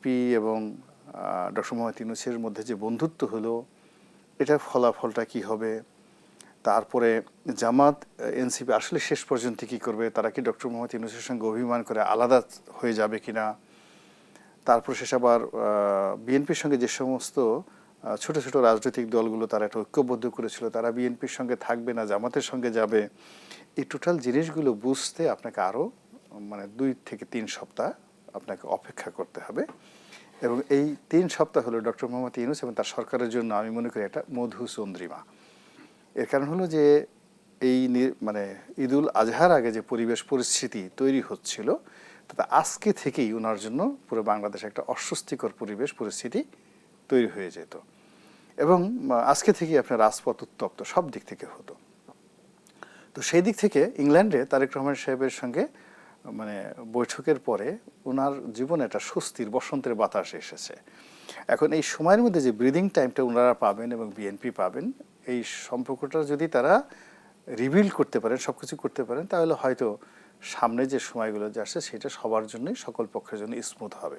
BNP এবং doctor Mohammad ইউনূসের মধ্যে যে বন্ধুত্ব হলো, এটার ফলাফলটা কি হবে? তারপরে জামাত এনসিপি আসলে শেষ পর্যন্ত কি করবে? তারা কি ডক্টর মোহাম্মদ ইউনূসের সঙ্গে অভিমান করে আলাদা হয়ে যাবে কিনা? তারপর শেষ আবার বিএনপির সঙ্গে যে সমস্ত ছোট ছোট রাজনৈতিক দলগুলো তারা একটা ঐক্যবদ্ধ করেছিল, তারা বিএনপির সঙ্গে থাকবে না জামাতের সঙ্গে যাবে, এই টোটাল জিনিসগুলো বুঝতে আপনাকে আরও মানে 2 থেকে 3 সপ্তাহ আপনাকে অপেক্ষা করতে হবে। এবং এই 3 সপ্তাহ হলো ডক্টর মোহাম্মদ ইউনূস এবং তার সরকারের জন্য আমি মনে করি একটা মধুচন্দ্রিমা। এর কারণ হলো যে এই মানে ঈদুল আজহার আগে যে পরিবেশ পরিস্থিতি তৈরি হচ্ছিল, তাতে আজকে থেকেই ওনার জন্য পুরো বাংলাদেশে একটা অস্বস্তিকর পরিবেশ পরিস্থিতি তৈরি হয়ে যেত এবং আজকে থেকেই আপনার রাজপথ উত্তপ্ত সব দিক থেকে হতো। তো সেই দিক থেকে ইংল্যান্ডে তারেক রহমান সাহেবের সঙ্গে মানে বৈঠকের পরে ওনার জীবনে একটা স্বস্তির বসন্তের বাতাস এসেছে। এখন এই সময়ের মধ্যে যে ব্রিদিং টাইমটা ওনারা পাবেন এবং বিএনপি পাবেন, এই সম্পর্কটা যদি তারা রিবিল্ড করতে পারেন, সব কিছু করতে পারেন, তাহলে হয়তো সামনে যে সময়গুলো যে আসছে সেটা সবার জন্যই, সকল পক্ষের জন্য স্মুথ হবে।